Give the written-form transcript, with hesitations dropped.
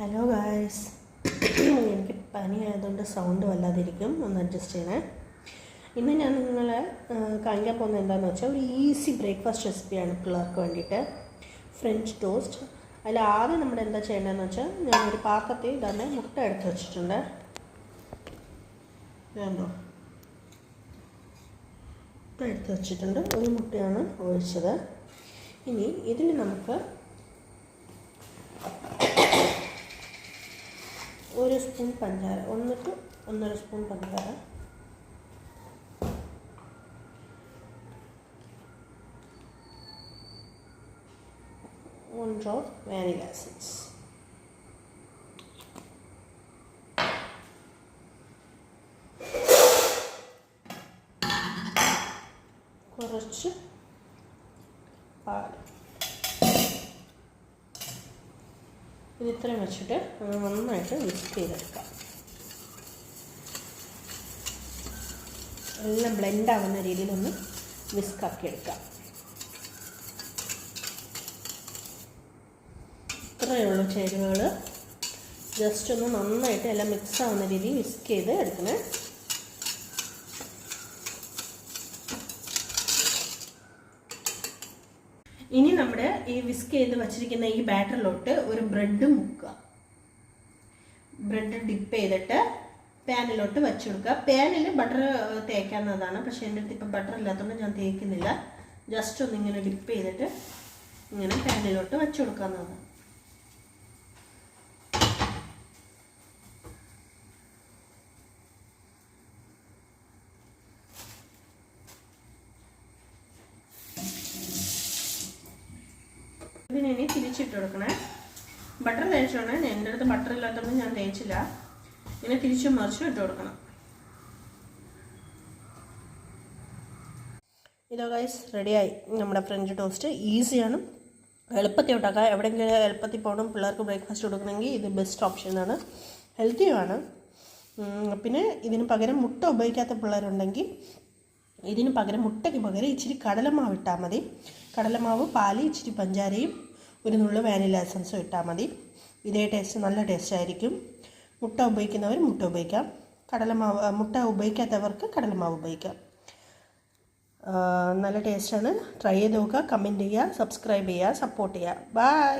Hello guys, എനിക്ക് പനി ആയതുകൊണ്ട് സൗണ്ട് വല്ലാതിരിക്കും, ഒന്ന് അഡ്ജസ്റ്റ് ചെയ്യണേ. ഇന്ന് ഞാൻ നിങ്ങളെ കാണിക്കാൻ പോകുന്നത് എന്താണെന്ന് വെച്ചാൽ ഒരു ഈസി ബ്രേക്ക്ഫാസ്റ്റ് റെസിപ്പിയാണ് പിള്ളേർക്ക് വേണ്ടിയിട്ട്. French toast. അതിൽ ആദ്യം നമ്മൾ എന്താ ചെയ്യേണ്ടതെന്ന് വെച്ചാൽ ഞാനൊരു പാത്രത്തിൽ തന്നെ മുട്ട എടുത്ത് വെച്ചിട്ടുണ്ട്. വേണ്ടോ, മുട്ട എടുത്ത് വെച്ചിട്ടുണ്ട്. ഒരു മുട്ടയാണ് ഒഴിച്ചത്. ഇനി ഇതിൽ നമുക്ക് ഒരു സ്പൂൺ പഞ്ചാര, 1 to 1.5 സ്പൂൺ പഞ്ചാര, one drop vanilla essence, കുറച്ച് പാൽ. ഇത് ഇത്രയും വെച്ചിട്ട് നന്നായിട്ട് മിക്സ് ചെയ്തെടുക്കാം. എല്ലാം ബ്ലെൻഡ് ആവുന്ന രീതിയിലൊന്ന് വിസ്കാക്കി എടുക്കാം. ഇത്രയേ ഉള്ളൂ ചേരുവകൾ. ജസ്റ്റ് ഒന്ന് നന്നായിട്ട് എല്ലാം മിക്സ് ആവുന്ന രീതിയിൽ വിസ്ക് ചെയ്ത് എടുക്കണേ. ഇനി നമ്മുടെ ഈ വിസ്ക് ചെയ്ത് വച്ചിരിക്കുന്ന ഈ ബാറ്ററിലോട്ട് ഒരു ബ്രെഡ് മുക്കുക. ബ്രെഡ് ഡിപ്പ് ചെയ്തിട്ട് പാനിലോട്ട് വെച്ച് കൊടുക്കുക. പാനിൽ ബട്ടർ തേക്കാവുന്നതാണ്, പക്ഷേ എൻ്റെ അടുത്ത് ഇപ്പം ബട്ടർ ഇല്ലാത്തതുകൊണ്ട് ഞാൻ തേക്കുന്നില്ല. ജസ്റ്റ് ഒന്ന് ഇങ്ങനെ ഡിപ്പ് ചെയ്തിട്ട് ഇങ്ങനെ പാനിലോട്ട് വെച്ച് കൊടുക്കാവുന്നതാണ്. ഇതിനി തിരിച്ചിട്ട് കൊടുക്കണേ. ബട്ടർ തേച്ചോണേ. എൻ്റെ അടുത്ത് ബട്ടർ ഇല്ലാത്തതുകൊണ്ട് ഞാൻ തേച്ചില്ല. ഇങ്ങനെ തിരിച്ചും മറിച്ചും ഇട്ട് കൊടുക്കണം. ഇതോ ഗൈസ്, റെഡിയായി നമ്മുടെ ഫ്രഞ്ച് ടോസ്റ്റ്. ഈസിയാണ്, എളുപ്പത്തിൽ ഉണ്ടാക്കാം. എവിടെയെങ്കിലും എളുപ്പത്തിൽ പോകണം, പിള്ളേർക്ക് ബ്രേക്ക്ഫാസ്റ്റ് കൊടുക്കണമെങ്കിൽ ഇത് ബെസ്റ്റ് ഓപ്ഷനാണ്. ഹെൽത്തിയുമാണ്. പിന്നെ ഇതിന് പകരം മുട്ട ഉപയോഗിക്കാത്ത പിള്ളേരുണ്ടെങ്കിൽ ഇതിന് പകരം മുട്ടയ്ക്ക് പകരം ഇച്ചിരി കടലമാവ് ഇട്ടാൽ മതി. കടലമാവ്, പാല്, ഇച്ചിരി പഞ്ചാരയും ഒരു നുള്ളു വാനില എസൻസും ഇട്ടാൽ മതി. ഇതേ ടേസ്റ്റ്, നല്ല ടേസ്റ്റ് ആയിരിക്കും. മുട്ട ഉപയോഗിക്കുന്നവർ മുട്ട ഉപയോഗിക്കാം. മുട്ട ഉപയോഗിക്കാത്തവർക്ക് കടലമാവ് ഉപയോഗിക്കാം. നല്ല ടേസ്റ്റാണ്. ട്രൈ ചെയ്ത് നോക്കുക, കമൻറ്റ് ചെയ്യുക, സബ്സ്ക്രൈബ് ചെയ്യുക, സപ്പോർട്ട് ചെയ്യുക. ബൈ.